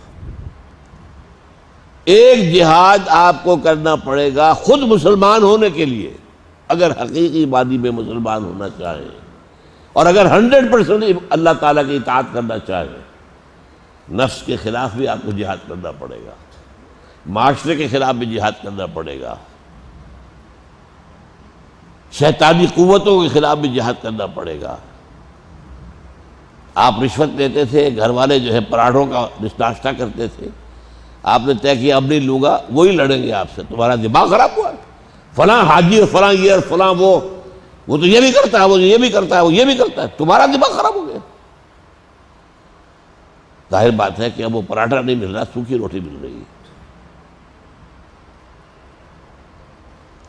ایک جہاد آپ کو کرنا پڑے گا خود مسلمان ہونے کے لیے، اگر حقیقی معنی میں مسلمان ہونا چاہیں، اور اگر 100% اللہ تعالیٰ کی اطاعت کرنا چاہیں. نفس کے خلاف بھی آپ کو جہاد کرنا پڑے گا، معاشرے کے خلاف بھی جہاد کرنا پڑے گا، شیطانی قوتوں کے خلاف بھی جہاد کرنا پڑے گا. آپ رشوت لیتے تھے، گھر والے جو ہے پراٹھوں کا ناشتہ کرتے تھے، آپ نے طے کیا اب نہیں لوں گا، وہی لڑیں گے آپ سے. تمہارا دماغ خراب ہوا ہے، فلاں حاجی اور فلاں یہ اور فلاں وہ تو یہ بھی کرتا ہے، وہ یہ بھی کرتا ہے، وہ یہ بھی کرتا ہے. تمہارا دماغ خراب ہو گیا. ظاہر بات ہے کہ اب وہ پراٹھا نہیں مل رہا، سوکھی روٹی مل رہی ہے.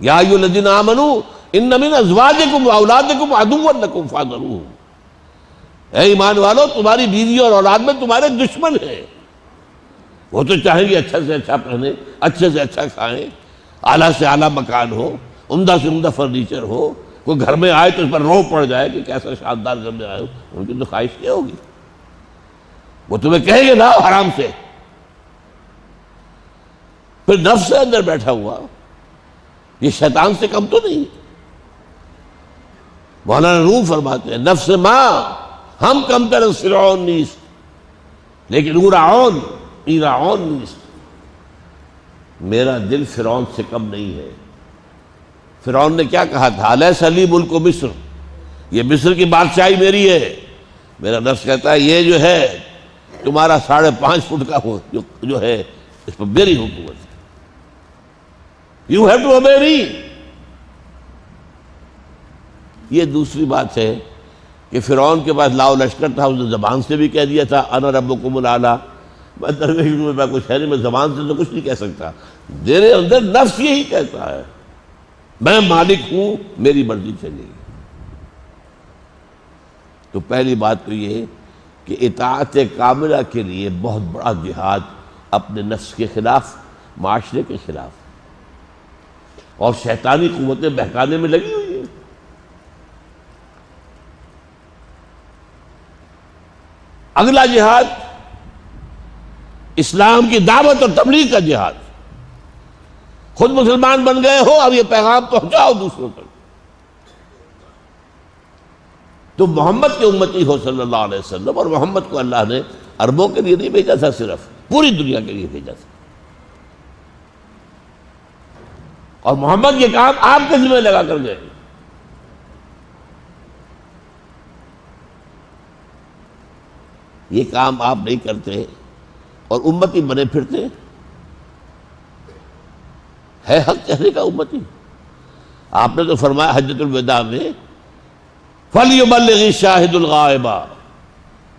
یا ایھا الذین آمنوا ان من ازواجکم واولادکم عدوا لکم فاحذروہم. اے ایمان والو، تمہاری بیوی اور اولاد میں تمہارے دشمن ہیں. وہ تو چاہیں گے اچھا سے اچھا پہنیں، اچھے سے اچھا کھائیں، اعلیٰ سے اعلیٰ مکان ہو، عمدہ سے عمدہ فرنیچر ہو. کوئی گھر میں آئے تو اس پر رو پڑ جائے کہ کیسا شاندار گھر میں آئے ہو. ان کی تو خواہش کیا ہوگی؟ وہ تمہیں کہیں گے لاؤ حرام سے. پھر نفس سے اندر بیٹھا ہوا، یہ شیطان سے کم تو نہیں. مولانا روم فرماتے ہیں نفس ماں ہم کم تر از فرعون نیست لیکن او رعون ای رعون نیست، میرا دل فرعون سے کم نہیں ہے۔ فرعون نے کیا کہا تھا؟ الیس لی ملک مصر، یہ مصر کی بادشاہی میری ہے۔ میرا نفس کہتا ہے یہ جو ہے تمہارا 5.5 فٹ کا جو ہے اس پر میری حکومت ہے، you have to obey me. یہ دوسری بات ہے کہ فرعون کے پاس لاؤ لشکر تھا، اس نے زبان سے بھی کہہ دیا تھا انا ربکم الاعلیٰ، میں درویش ہوں، میں کچھ ہے نہیں، میں زبان سے تو کچھ نہیں کہہ سکتا، میرے اندر نفس یہی کہتا ہے میں مالک ہوں، میری مرضی چلے گی۔ تو پہلی بات تو یہ کہ اطاعت کاملہ کے لیے بہت بڑا جہاد اپنے نفس کے خلاف، معاشرے کے خلاف اور شیطانی قوتیں بہکانے میں لگی ہوئی ہے۔ اگلا جہاد اسلام کی دعوت اور تبلیغ کا جہاد، خود مسلمان بن گئے ہو اب یہ پیغام پہنچاؤ دوسروں تک۔ تو محمد کے امتی ہو صلی اللہ علیہ وسلم، اور محمد کو اللہ نے عربوں کے لیے نہیں بھیجا تھا، صرف پوری دنیا کے لیے بھیجا تھا، اور محمد یہ کام آپ کے ذمہ لگا کر گئے۔ یہ کام آپ نہیں کرتے اور امتی بنے پھرتے، ہے حق کہنے کا امتی۔ آپ نے تو فرمایا حجۃ الوداع میں فَلْيُبَلِّغِ الشَّاهِدُ الْغَائِبَ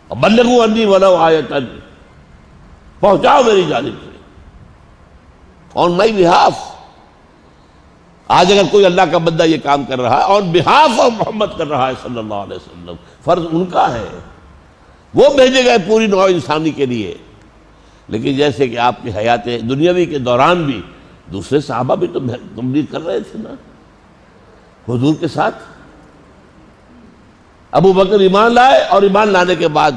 وَبَلِّغُوا عَنِّي وَلَوْ آیَةً، پہنچاؤ میری جانب سے آن مائی بہاف۔ آج اگر کوئی اللہ کا بندہ یہ کام کر رہا ہے آن بہاف آف محمد کر رہا ہے صلی اللہ علیہ وسلم، فرض ان کا ہے، وہ بھیجے گئے پوری نوع انسانی کے لیے۔ لیکن جیسے کہ آپ کی حیات دنیاوی کے دوران بھی دوسرے صحابہ بھی تو تبلیغ کر رہے تھے نا حضور کے ساتھ۔ ابو بکر ایمان لائے، اور ایمان لانے کے بعد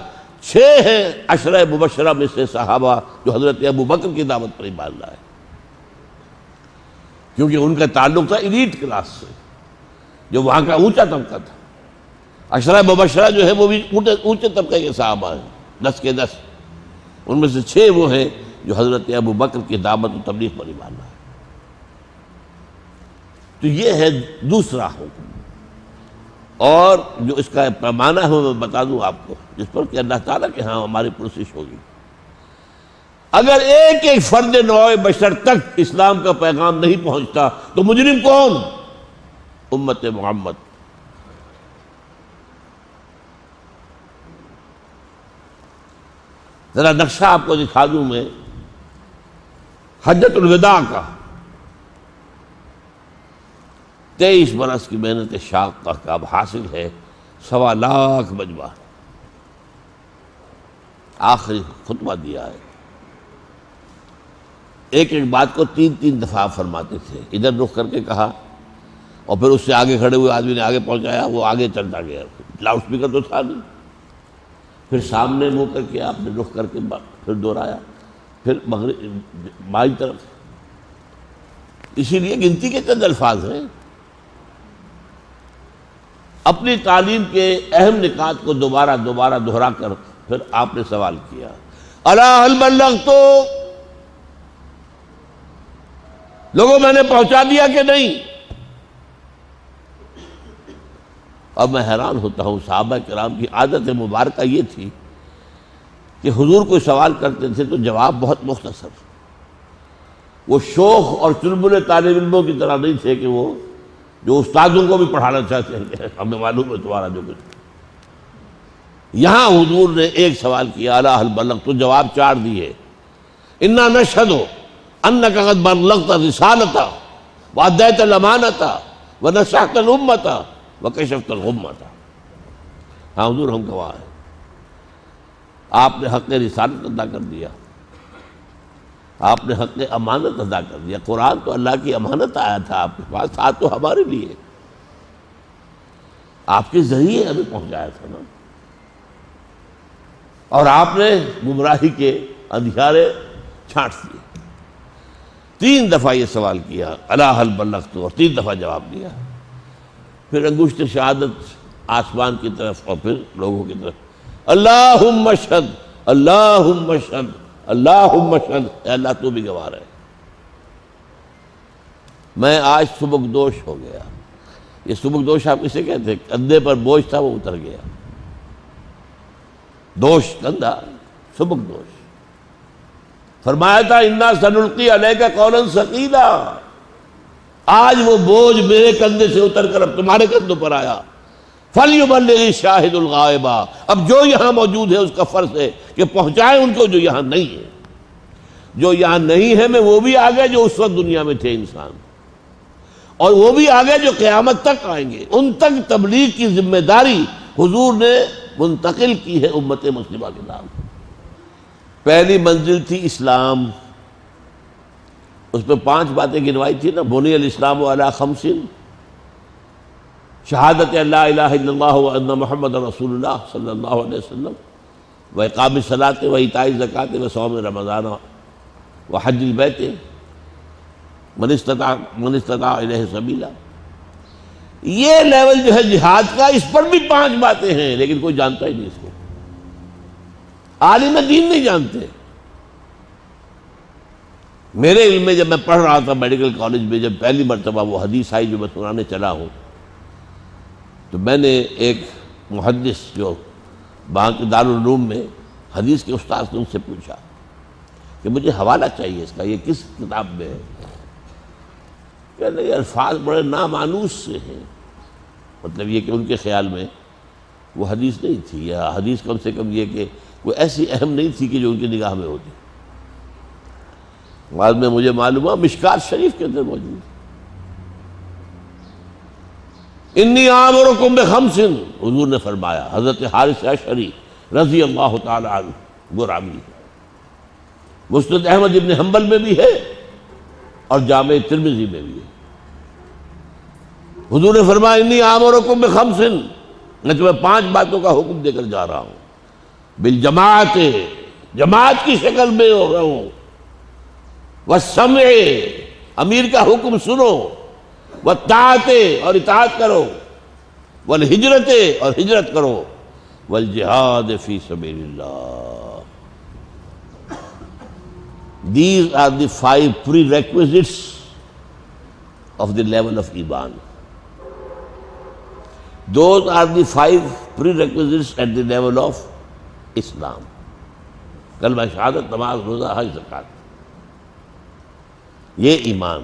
6 ہیں عشرہ مبشرہ میں سے صحابہ جو حضرت ابو بکر کی دعوت پر ایمان لائے، کیونکہ ان کا تعلق تھا ایلیٹ کلاس سے، جو وہاں کا اونچا طبقہ تھا۔ عشرہ مبشرہ جو ہے وہ بھی اونچے طبقے کے صحابہ ہیں، 10 کے 10، ان میں سے 6 وہ ہیں جو حضرت ابو بکر کی دعوت و تبلیغ پر ایمان لائے۔ تو یہ ہے دوسرا حکم، اور جو اس کا پیمانہ ہے میں بتا دوں آپ کو، جس پر کہ اللہ تعالیٰ کے ہاں ہماری پرسش ہوگی۔ اگر ایک ایک فرد نوع بشر تک اسلام کا پیغام نہیں پہنچتا تو مجرم کون؟ امت محمد۔ ذرا نقشہ آپ کو دکھا دوں میں حجۃ الوداع کا۔ 23 برس کی محنت شاقہ کا اب حاصل ہے 1.25 لاکھ مجمع، آخری خطبہ دیا ہے۔ ایک ایک بات کو 3 دفعہ فرماتے تھے، ادھر رخ کر کے کہا اور پھر اس سے آگے کھڑے ہوئے آدمی نے آگے پہنچایا، وہ آگے چلتا گیا، لاؤڈ اسپیکر تو تھا نہیں، پھر سامنے منہ کر کے آپ نے رخ کر کے پھر دہرایا، پھر مغرب بائیں طرف۔ اسی لیے گنتی کے چند الفاظ ہیں۔ اپنی تعلیم کے اہم نکات کو دوبارہ دہرا کر پھر آپ نے سوال کیا الا هل بلغت، لوگوں میں نے پہنچا دیا کہ نہیں؟ اب میں حیران ہوتا ہوں، صحابہ کرام کی عادت مبارکہ یہ تھی کہ حضور کوئی سوال کرتے تھے تو جواب بہت مختصر، وہ شوخ اور چلبل طالب علموں کی طرح نہیں تھے کہ وہ جو استادوں کو بھی پڑھانا چاہتے ہیں ہمیں معلوم ہے تمہارا جو کچھ۔ یہاں حضور نے ایک سوال کیا الا هل بلغت، تو جواب 4 دیے، انا نشهد انك قد بلغت الرسالة واديت الامانة ونصحت الامة وکشفت الغمۃ۔ ہاں حضور ہم گواہ ہیں، آپ نے حق رسالت ادا کر دیا، آپ نے حق امانت ادا کر دیا۔ قرآن تو اللہ کی امانت آیا تھا آپ کے پاس، تھا تو ہمارے لیے، آپ کے ذریعے ہمیں پہنچایا تھا نا، اور آپ نے گمراہی کے اندھیارے چھانٹ دیے۔ 3 دفعہ یہ سوال کیا الا هل بلغت، اور 3 دفعہ جواب دیا۔ پھر انگشت شہادت آسمان کی طرف اور پھر لوگوں کی طرف، اللہم اشہد اللہم اشہد اللہم اشہد، اے اللہ تو بھی گواہ ہے، میں آج سبکدوش ہو گیا۔ یہ سبکدوش آپ اسے کہتے ہیں، کندھے پر بوجھ تھا وہ اتر گیا، دوش کندھا، سبکدوش۔ فرمایا تھا انا سنلقی علیک قولا ثقیلا، آج وہ بوجھ میرے کندھے سے اتر کر اب تمہارے کندھوں پر آیا۔ فلیبلغ الشاہد الغائب، اب جو یہاں موجود ہے اس کا فرض ہے کہ پہنچائے ان کو جو یہاں نہیں ہے۔ جو یہاں نہیں ہے میں وہ بھی آگے جو اس وقت دنیا میں تھے انسان، اور وہ بھی آگے جو قیامت تک آئیں گے، ان تک تبلیغ کی ذمہ داری حضور نے منتقل کی ہے امت مسلمہ کے نام۔ پہلی منزل تھی اسلام، اس پہ 5 باتیں گنوائی تھی نا، بنی الاسلام علی 5، شہادت اللہ الہ الا اللہ وان محمد رسول اللہ صلی اللہ علیہ وسلم، واقام الصلاۃ وایتاء الزکوٰۃ وصوم رمضان وحج البیت من استطاع الیہ سبیلا۔ یہ لیول جو ہے جہاد کا، اس پر بھی 5 باتیں ہیں، لیکن کوئی جانتا ہی نہیں اس کو، عالم دین نہیں جانتے۔ میرے علم میں جب میں پڑھ رہا تھا میڈیکل کالج میں، جب پہلی مرتبہ وہ حدیث آئی جو میں سنانے چلا ہوں، تو میں نے ایک محدث جو وہاں کے دارالعلوم میں حدیث کے استاد سے ان سے پوچھا کہ مجھے حوالہ چاہیے اس کا، یہ کس کتاب میں ہے؟ کہنے یہ الفاظ بڑے نامانوس سے ہیں، مطلب یہ کہ ان کے خیال میں وہ حدیث نہیں تھی، یا حدیث کم سے کم یہ کہ کوئی ایسی اہم نہیں تھی کہ جو ان کی نگاہ میں ہوتی۔ بعد میں مجھے معلوم ہوا مشکات شریف کے اندر موجود، انی آمرکم بخمس، حضور نے فرمایا، حضرت حارث اشعری رضی اللہ تعالی عنہ وہ راوی، مسند احمد ابن حنبل میں بھی ہے اور جامع ترمذی میں بھی ہے۔ حضور نے فرمایا انی آمرکم بخمس، میں تمہیں 5 باتوں کا حکم دے کر جا رہا ہوں، بالجماعت، جماعت کی شکل میں ہو رہا ہوں، والسمع، امیر کا حکم سنو، والطاعت، اور اطاعت کرو، والہجرت، اور ہجرت کرو، والجہاد فی سبیل اللہ۔ These are the 5 prerequisites of the level of Iman. Those are the 5 prerequisites at the level of Islam. کلمہ شہادت، نماز، روزہ، حج، زکوٰۃ، یہ ایمان۔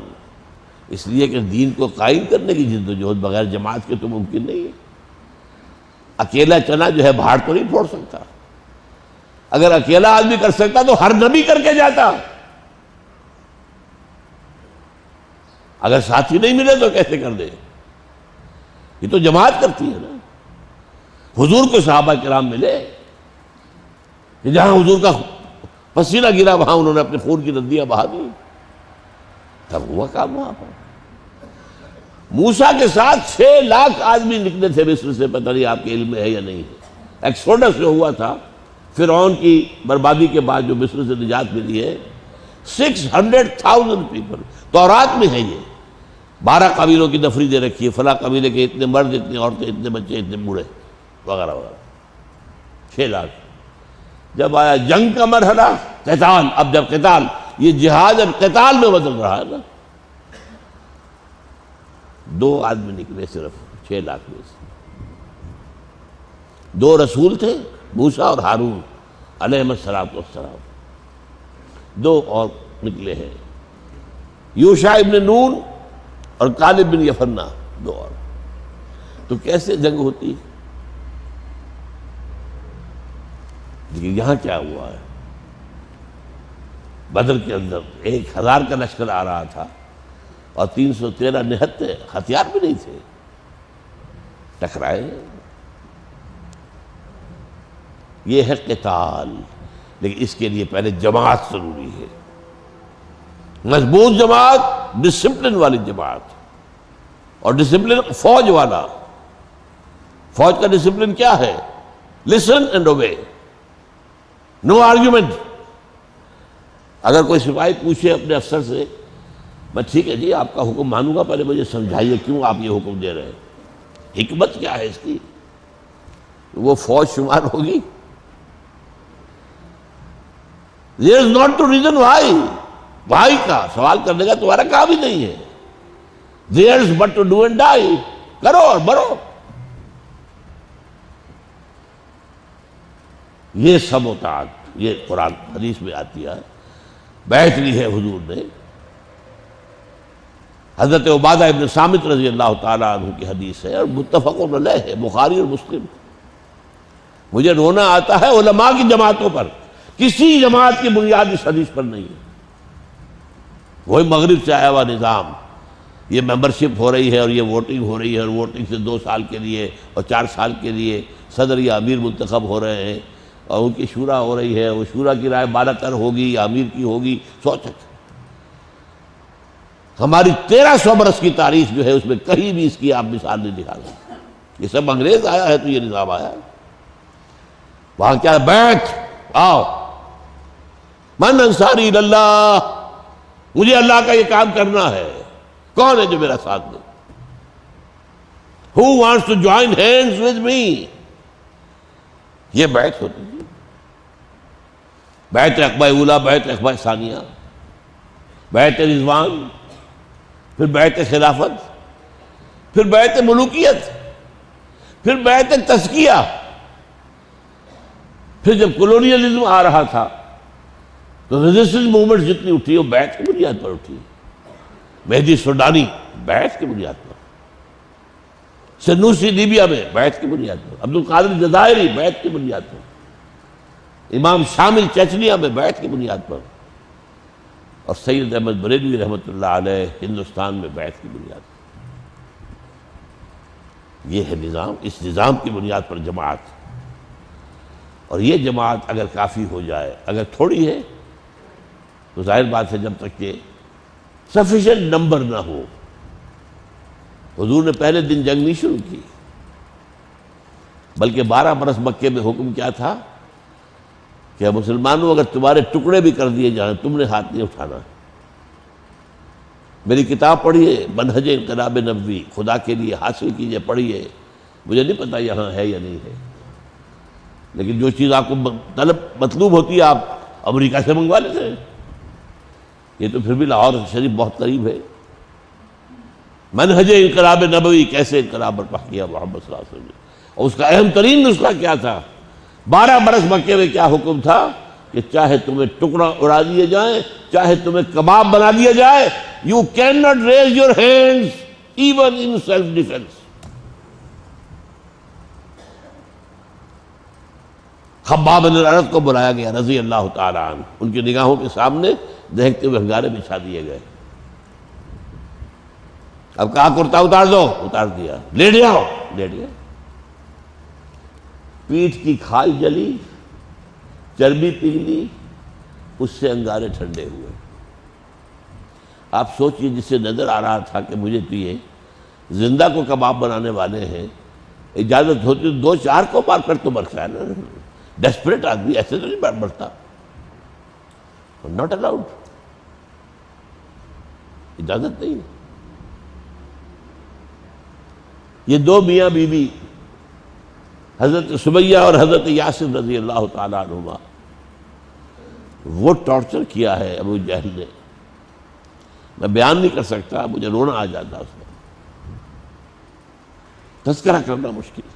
اس لیے کہ دین کو قائم کرنے کی جد و جہد بغیر جماعت کے تو ممکن نہیں ہے۔ اکیلا چنا جو ہے بہاڑ تو نہیں پھوڑ سکتا، اگر اکیلا آدمی کر سکتا تو ہر نبی کر کے جاتا، اگر ساتھی نہیں ملے تو کیسے کر دے؟ یہ تو جماعت کرتی ہے نا۔ حضور کو صحابہ کرام ملے کہ جہاں حضور کا پسینہ گرا وہاں انہوں نے اپنے خون کی ندیاں بہا دی، تب ہوا کام وہاں پر۔ موسیٰ کے ساتھ 6 لاکھ آدمی نکلے تھے مصر سے، پتہ نہیں آپ کے علم میں ہے یا نہیں ہے۔ ایکسوڈس جو ہوا تھا فرعون کی بربادی کے بعد جو مصر سے نجات ملی ہے، 600,000 پیپل، تورات میں ہے یہ۔ 12 قبیلوں کی نفری دے رکھی ہے، فلاں قبیلے کے اتنے مرد، اتنے عورتیں، اتنے بچے، اتنے بوڑھے وغیرہ وغیرہ، 6 لاکھ۔ جب آیا جنگ کا مرحلہ، قتال، اب جب قتال، یہ جہاد اب قتال میں بدل رہا ہے نا۔ 2 آدمی نکلے صرف 6 لاکھ میں سے، 2 رسول تھے، موسیٰ اور ہارون علیہم السلام، 2 اور نکلے ہیں، یوشع ابن نون اور کالب بن یفنہ، 2 اور۔ تو کیسے جنگ ہوتی؟ لیکن یہاں کیا ہوا ہے؟ بدر کے اندر 1000 کا لشکر آ رہا تھا اور 313 نہتے، ہتھیار بھی نہیں تھے، ٹکرائے۔ یہ ہے قتال، لیکن اس کے لیے پہلے جماعت ضروری ہے، مضبوط جماعت، ڈسپلن والی جماعت، اور ڈسپلن فوج والا۔ فوج کا ڈسپلن کیا ہے؟ Listen and obey, no argument. اگر کوئی سپاہی پوچھے اپنے افسر سے، میں ٹھیک ہے جی آپ کا حکم مانوں گا، پہلے مجھے سمجھائیے کیوں آپ یہ حکم دے رہے ہیں، حکمت کیا ہے اس کی؟ وہ فوج شمار ہوگی؟ There is not to reason why. بھائی کا سوال کرنے کا تمہارا کام ہی نہیں ہے. There is but to do and die. کرو اور مرو. یہ سب اطاعت یہ قرآن حدیث میں آتی ہے. بیعت لی ہے حضور نے. حضرت عبادہ ابن صامت رضی اللہ تعالیٰ عنہ کی حدیث ہے اور متفق علیہ ہے، بخاری اور مسلم. مجھے رونا آتا ہے علماء کی جماعتوں پر. کسی جماعت کی بنیاد اس حدیث پر نہیں ہے. وہی مغرب سے آیا ہوا نظام، یہ ممبرشپ ہو رہی ہے اور یہ ووٹنگ ہو رہی ہے، اور ووٹنگ سے 2 سال کے لیے اور 4 سال کے لیے صدر یا امیر منتخب ہو رہے ہیں، اور ان کی شورا ہو رہی ہے. وہ شورا کی رائے 12 تر ہوگی یا امیر کی ہوگی. سوچ ہماری 1300 برس کی تاریخ جو ہے اس میں کہیں بھی اس کی آپ مثال نہیں دکھا سکتے. یہ سب انگریز آیا ہے تو یہ نظام آیا ہے. وہاں کیا ہے؟ بیعت. آؤ من انصاری اللہ، مجھے اللہ کا یہ کام کرنا ہے. کون ہے جو میرا ساتھ دے؟ Who wants to join hands with me؟ یہ بیعت ہوتی ہے. بیعت عقبہ اولیٰ، بیعت عقبہ ثانیہ، بیعت رضوان، پھر بیعت خلافت، پھر بیعت ملوکیت، پھر بیعت تزکیہ. پھر جب کولونیلزم آ رہا تھا تو ریزسٹنس موومنٹ جتنی اٹھی وہ بیعت کی بنیاد پر اٹھی. مہدی سوڈانی بیعت کی بنیاد پر، سنوسی لیبیا میں بیعت کی بنیاد پر، عبد القادر جزائری بیعت کی بنیاد پر، امام شامل چچنیا میں بیعت کی بنیاد پر، اور سید احمد بریلوی رحمۃ اللہ علیہ ہندوستان میں بیعت کی بنیاد پر. یہ ہے نظام. اس نظام کی بنیاد پر جماعت. اور یہ جماعت اگر کافی ہو جائے، اگر تھوڑی ہے تو ظاہر بات ہے جب تک کہ سفیشینٹ نمبر نہ ہو. حضور نے پہلے دن جنگ نہیں شروع کی، بلکہ 12 برس مکے میں حکم کیا تھا کہ مسلمانوں اگر تمہارے ٹکڑے بھی کر دیے جائیں تم نے ہاتھ نہیں اٹھانا. میری کتاب پڑھیے منہج انقلاب نبوی، خدا کے لیے حاصل کیجئے، پڑھیے. مجھے نہیں پتا یہاں ہے یا نہیں ہے، لیکن جو چیز آپ کو مطلوب ہوتی ہے آپ امریکہ سے منگوا لیتے ہیں. یہ تو پھر بھی لاہور شریف بہت قریب ہے. منہج انقلاب نبوی، کیسے انقلاب برپا کیا محمد صلی اللہ علیہ وسلم نے. اور اس کا اہم ترین نسخہ کیا تھا؟ 12 برس مکے میں کیا حکم تھا کہ چاہے تمہیں ٹکڑا اڑا دیے جائیں، چاہے تمہیں کباب بنا دیا جائے، you can not raise your hands even in self defence. Khabbab bin Alaratt کو بلایا گیا رضی اللہ تعالیٰ عنہ. ان کی نگاہوں کے سامنے دیکھتے ہوئے انگارے بچھا دیے گئے. اب کہا کرتا اتار دو، اتار دیا. لیٹ جاؤ، لیٹ گئے. پیٹھ کی کھال جلی، چربی پگھلی، اس سے انگارے ٹھنڈے ہوئے. آپ سوچئے جسے نظر آ رہا تھا کہ مجھے تو یہ زندہ کو کباب بنانے والے ہیں، اجازت ہوتی تو 2-4 کو مار کر تو مرتا ہے نا. ڈیسپریٹ آدمی ایسے تو نہیں مرتا. ناٹ الاؤڈ، اجازت نہیں. یہ 2 میاں بیوی حضرت سمیہ اور حضرت یاسر رضی اللہ تعالیٰ عنہما، وہ ٹارچر کیا ہے ابو جہل نے. میں بیان نہیں کر سکتا، مجھے رونا آ جاتا اس میں. تذکرہ کرنا مشکل.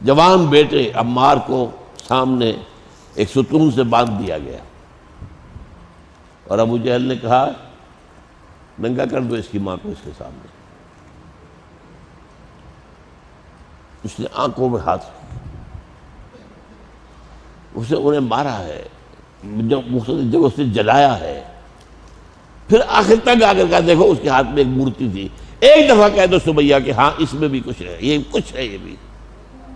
جوان بیٹے عمار کو سامنے ایک ستون سے باندھ دیا گیا، اور ابو جہل نے کہا ننگا کر دو اس کی ماں کو اس کے سامنے. اس نے آنکھوں میں ہاتھ، اسے انہیں مارا ہے، مختلف جگہ سے جلایا ہے. پھر آخر تک آ کر کہا دیکھو اس کے ہاتھ میں ایک مورتی تھی، ایک دفعہ کہہ دو سمیہ کہ ہاں اس میں بھی کچھ ہے، یہ کچھ ہے، یہ بھی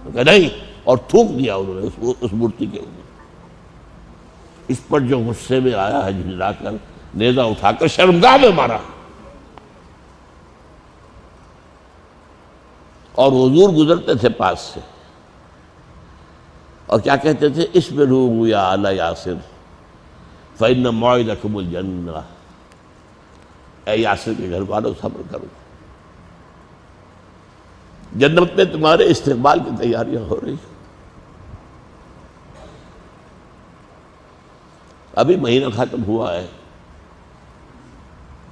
کہ نہیں. اور تھوک دیا انہوں نے اس مورتی کے اوپر. اس پر جو غصے میں آیا ہے جھلا کر نیزہ اٹھا کر شرمگاہ میں مارا. اور حضور گزرتے تھے پاس سے اور کیا کہتے تھے؟ اصبروا یا آل یاسر فإن موعدکم الجنہ. اے یاسر کے گھر والوں صبر کرو، جنت میں تمہارے استقبال کی تیاریاں ہو رہی ہیں۔ ابھی مہینہ ختم ہوا ہے،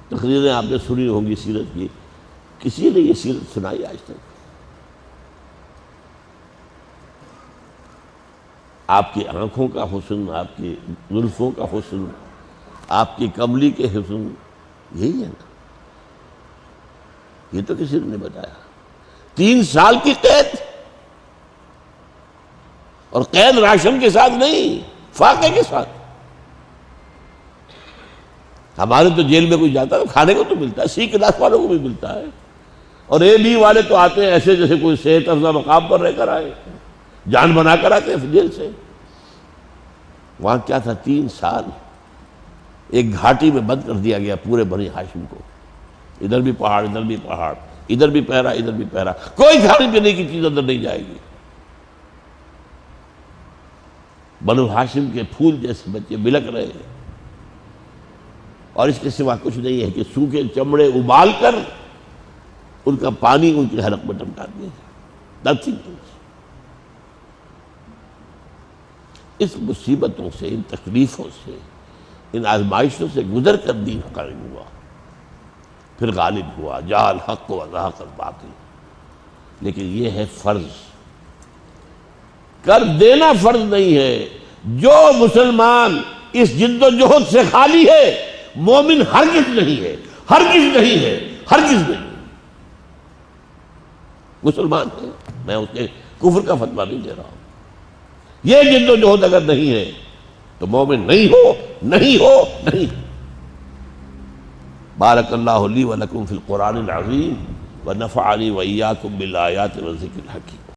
تقریریں آپ نے سنی ہوں گی سیرت کی، کسی نے یہ سیرت سنائی آج تک؟ آپ کی آنکھوں کا حسن، آپ کی زلفوں کا حسن، آپ کی کملی کے حسن، یہی ہے نا؟ یہ تو کسی نے نہیں بتایا۔ 3 سال کی قید، اور قید راشن کے ساتھ نہیں، فاقے کے ساتھ۔ ہمارے تو جیل میں کوئی جاتا ہے کھانے کو تو ملتا ہے، سی کلاس والوں کو بھی ملتا ہے، اور اے بی والے تو آتے ہیں ایسے جیسے کوئی صحت افزا مقام پر رہ کر آئے، جان بنا کر آتے ہیں جیل سے۔ وہاں کیا تھا؟ 3 سال ایک گھاٹی میں بند کر دیا گیا پورے بنی ہاشم کو، ادھر بھی پہاڑ، ادھر بھی پہاڑ، ادھر بھی پہرا، ادھر بھی پہرا، کوئی کھانے پینے کی چیز اندر نہیں جائے گی۔ بنو ہاشم کے پھول جیسے بچے بلک رہے ہیں، اور اس کے سوا کچھ نہیں ہے کہ سوکھے چمڑے ابال کر ان کا پانی ان کے حلق میں ٹمٹا دیا جائے۔ Nothing else۔ اس مصیبتوں سے، ان تکلیفوں سے، ان آزمائشوں سے گزر کر دین قائم ہوا، پھر غالب ہوا، جاء الحق وزهق الباطل۔ لیکن یہ ہے فرض، کر دینا فرض نہیں ہے۔ جو مسلمان اس جد و جہد سے خالی ہے، مومن ہرگز نہیں ہے، ہرگز نہیں ہے، ہرگز نہیں۔ مسلمان ہے، میں اس کے کفر کا فتویٰ نہیں دے رہا ہوں۔ یہ جد و جہد اگر نہیں ہے تو مومن نہیں ہو، نہیں ہو، نہیں۔ بارک اللہ لی و لکم فی القرآن العظیم ونفعنی وإیاکم بالآیات والذکر الحکیم۔